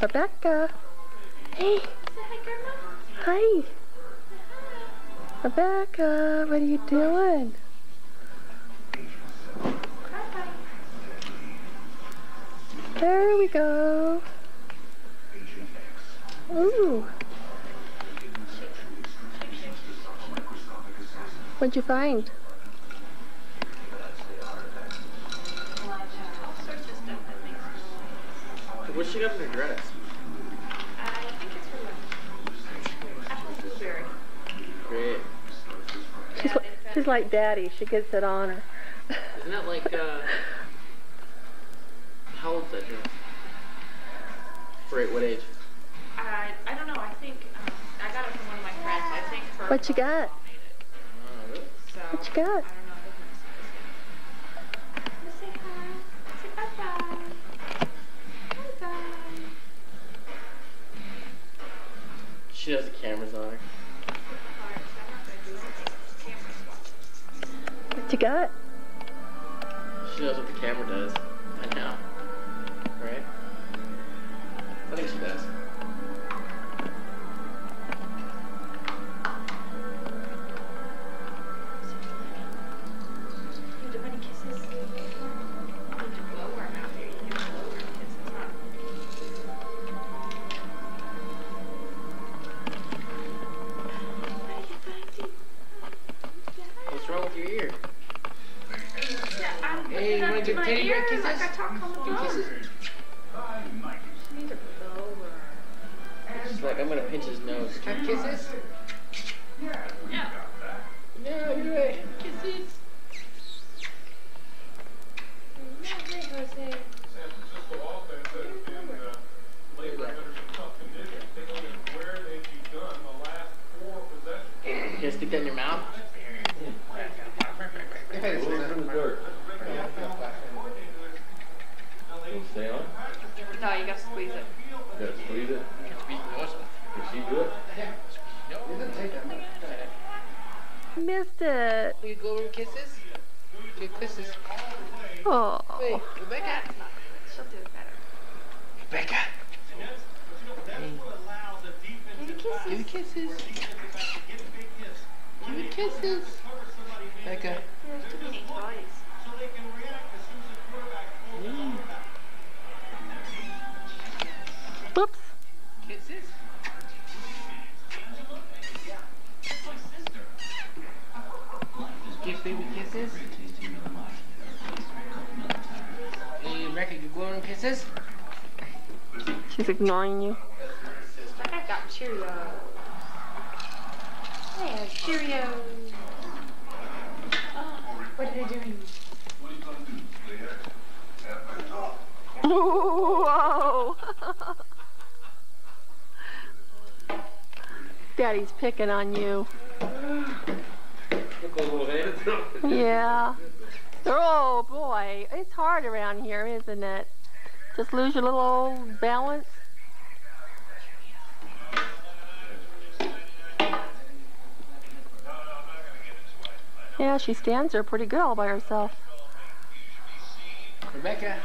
Rebecca. Hey. Hi, Grandma. Hi. Rebecca, what are you doing? There we go. Ooh. What'd you find? What's she got in her dress? I think it's for apple blueberry. Great. She's like Daddy. She gets it on her. Isn't that like, how old's that dress? For what age? I don't know. I think I got it from one of my friends. I think for What you got? So What you got? I don't know. Say hi. Say bye-bye. Bye-bye. She has the cameras on her. What you got? She knows what the camera does. I know. Right? I think she does. You do any kisses? You need to blow her out here. You need to blow her kisses, huh? What are you finding? What's wrong with your ear? Yeah, I'm Hey, you looking wanna up give to my Teddy bear ear kisses? like I talk on the Give phone. kisses. She needs to blow her. She's like, I'm gonna pinch his nose. Can I kisses? Yeah. No, you're right. Kisses. You gonna stick that in your mouth? Stay on? No, you gotta squeeze it. You gotta squeeze it? Can she do it? Missed it. You go over kisses? Give kisses. Oh. Wait, Rebecca. She'll do it better. Rebecca. Give Give kisses. Give kisses. Rebecca. There's too many toys. Whoops. Kisses. Give baby kisses. Hey, Rebecca, you blowing kisses? She's ignoring you. Like I got Cheerios. Yeah, Cheerios. Oh, what are they doing? Whoa. Daddy's picking on you. Yeah. Oh boy, it's hard around here, isn't it? Just lose your little old balance. Yeah, she stands there pretty good all by herself. Rebecca.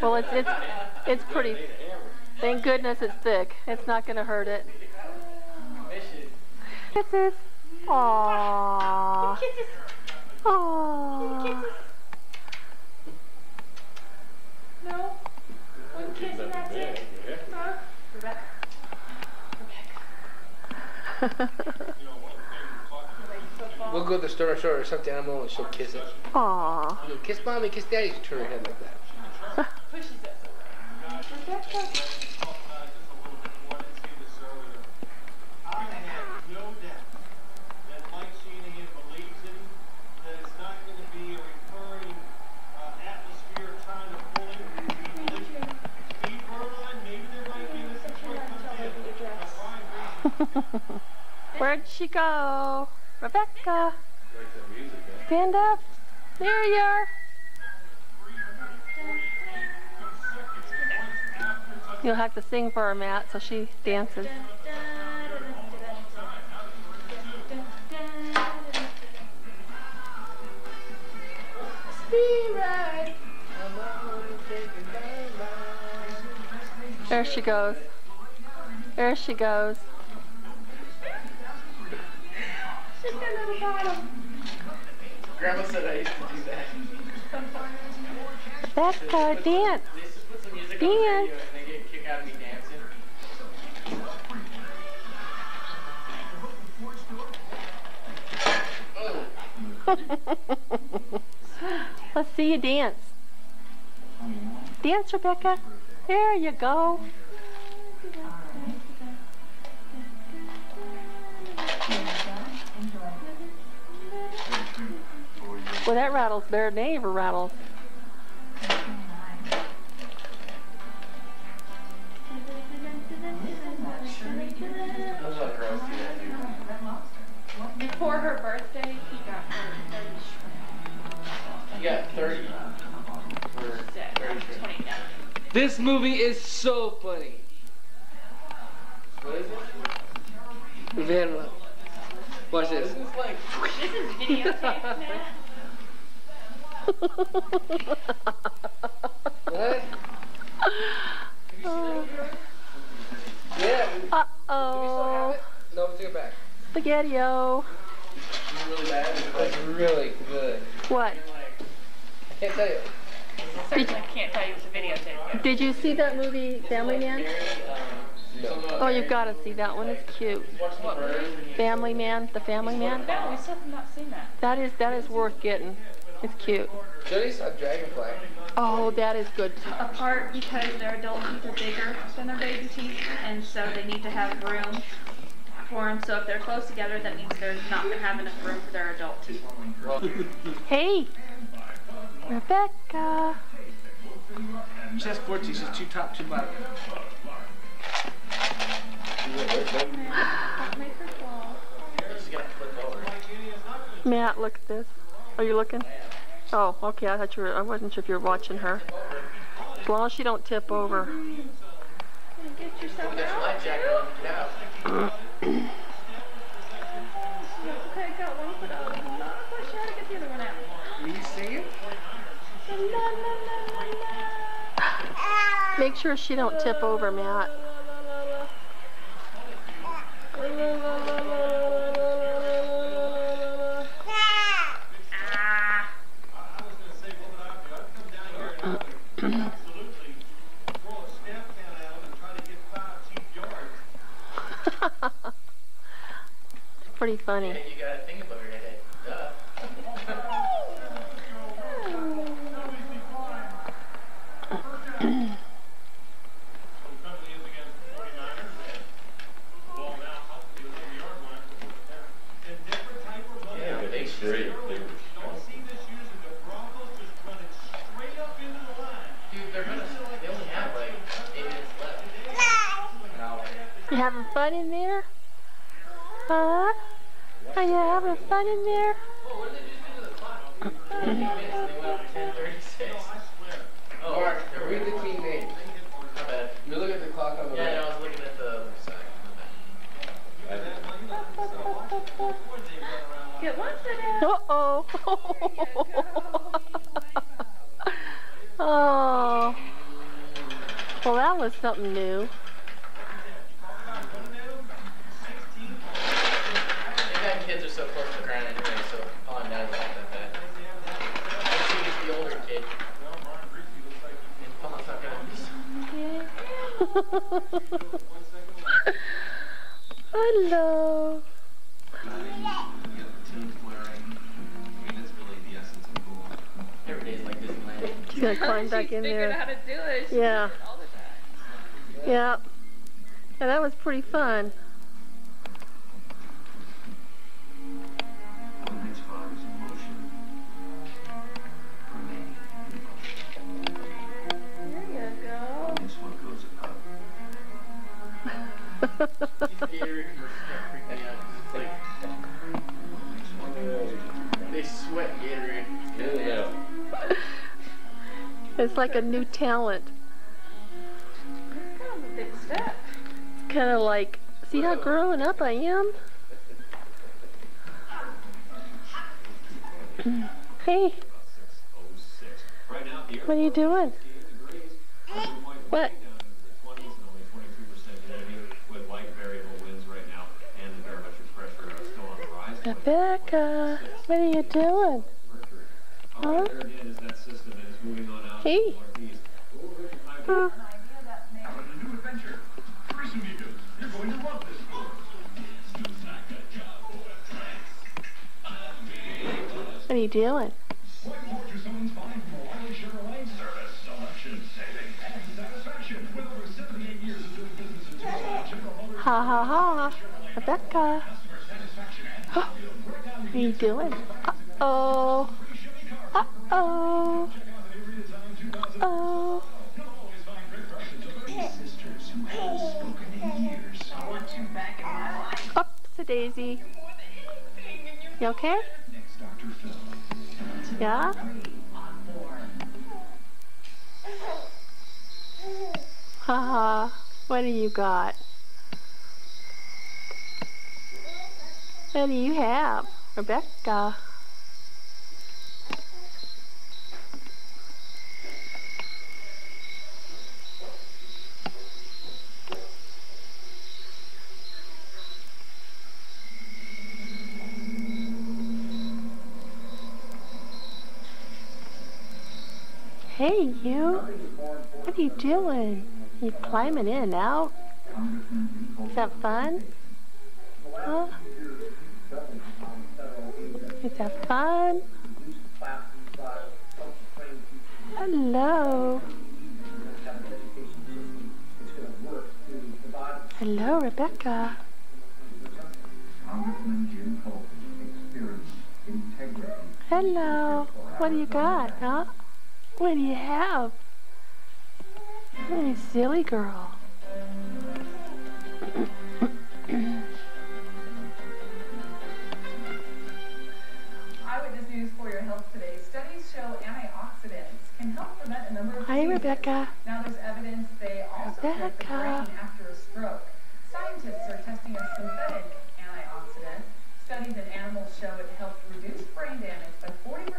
Well, it's pretty. Thank goodness it's thick. It's not gonna hurt it. Kisses. Aww. Kisses. Aww. No. One kiss and that's it. Huh? Rebecca. We'll go to the store or something animal and she'll kiss it. Aww. You'll kiss mommy, kiss daddy, turn her head like that. Pushes it. Rebecca. Where'd she go? Rebecca. Stand up. There you are. You'll have to sing for her, Matt, so she dances. There she goes. There she goes. She's got another bottom. Grandma said I used to do that. Becca, dance. They used to put some music on the radio and they get a kick out of me dancing. Let's see you dance. Dance, Rebecca. There you go. Well, that rattles better than any ever rattles. Those are girls do that too. Before her birthday, he got her 30 You got 30. For 30 shrimp. 20 now. This movie is so funny. What is it? Vanilla. Watch this. This is like. This is videotaped now. What? Yeah. Uh-oh. No, we took it back. Spaghetti-o. It's really bad. It's That's like. really good. What? I can't tell you. Certainly can't tell you what the videotape is. Did you see that movie, Family Man? Oh, you've got to see that one. It's cute. Family Man, The Family Man. No, we still have not seen that. That is worth getting. It's cute. Jody saw Dragonfly. Oh, that is good. Apart because their adult teeth are bigger than their baby teeth, and so they need to have room for them. So if they're close together, that means there's not going to have enough room for their adult teeth. Hey, Rebecca. She has 4 teeth. She's 2 top, 2 bottom. Make her fall. Just gotta flip over. Matt, look at this. Are you looking? Oh, okay. I thought you were. I wasn't sure if you were watching her. As long as she don't tip over. Get yourself There's a out. life jacket on. Get out. Okay, got one foot out. Push her to get the other one out. You see it? Make sure she don't tip over, Matt. It's pretty funny. Yeah, you got a thing above your head. Duh. Yeah, but they straight. Dude, they're gonna. They only have like 8 minutes left. You having fun in there? Huh? Are you having fun in there? Whoa, what did they just do to the clock? 15 minutes. They went up to 10:36. Oh, Mark, read the team name. my bad. You look at the clock on the Yeah, right. no, I was looking at the other side. My bad. Get one foot out. Uh-oh. Oh. Well, that was something new. Maybe kids are so close to the ground anyway, so falling down is not that bad. Once you get to the older kid, and fall's not gonna be so. Hello. Every day is like Disneyland. She's gonna climb back in Figured out how there. to do it. She Yeah. does it all the time. Yeah. Yeah, that was pretty fun. There you go. Gatorade commercials freak me out. It's like they sweat Gatorade. Yeah. It's like a new talent. Kind of a big step. It's kind of like, see how growing up I am? Hey. What are you doing? What? Rebecca, what are you doing? Huh? Hey. What are you doing? Ha ha ha, Rebecca. What are you doing? Uh-oh. Uh-oh. Uh-oh. Oops-a-daisy. You okay? Yeah? Haha, what do you got? What do you have, Rebecca? Hey, you. What are you doing? You climbing in and out? Is that fun? Huh? Is that fun? Hello. Hello, Rebecca. Hello. What do you got, huh? What do you have? Hey, silly girl. Eyewitness News for your health today. Studies show antioxidants can help prevent a number of Hi, diseases. Rebecca. Now there's evidence they also protect the brain after a stroke. Scientists are testing a synthetic antioxidant. Studies in animals show it helps reduce brain damage by 40%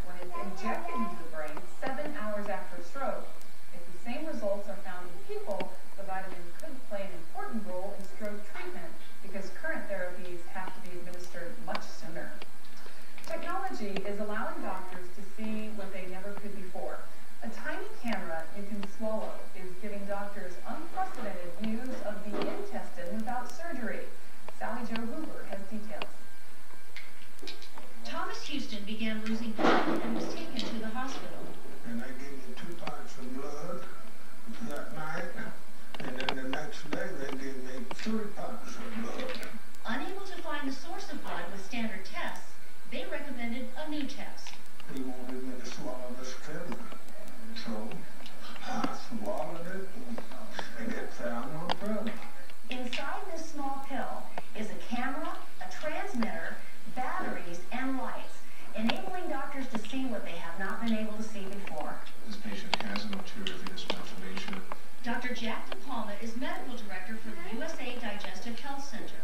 when it's injected into the brain 7 hours after a stroke. If the same results are found in people, the vitamin could play an important role in stroke treatment because current therapies have to be administered much sooner. Technology is allowing doctors to see what they never could before. A tiny camera you can swallow is giving doctors unprecedented views of the intestine without surgery. Sally Jo Hoover has details. Thomas Houston began losing blood and was taken to the hospital. And they gave me 2 pints of blood that night, and then the next day they gave me 3 pints of blood. Unable to find the source of blood with standard tests, they recommended a new test. He wanted me to swallow this pill, so I swallowed it, and it found my brother. Inside this small pill is a camera, a transmitter, batteries, and lights, enabling doctors to see what they have not been able to see before. This patient has an arterial venous malformation. Dr. Jack DePalma is medical director for the USA Digestive Health Center.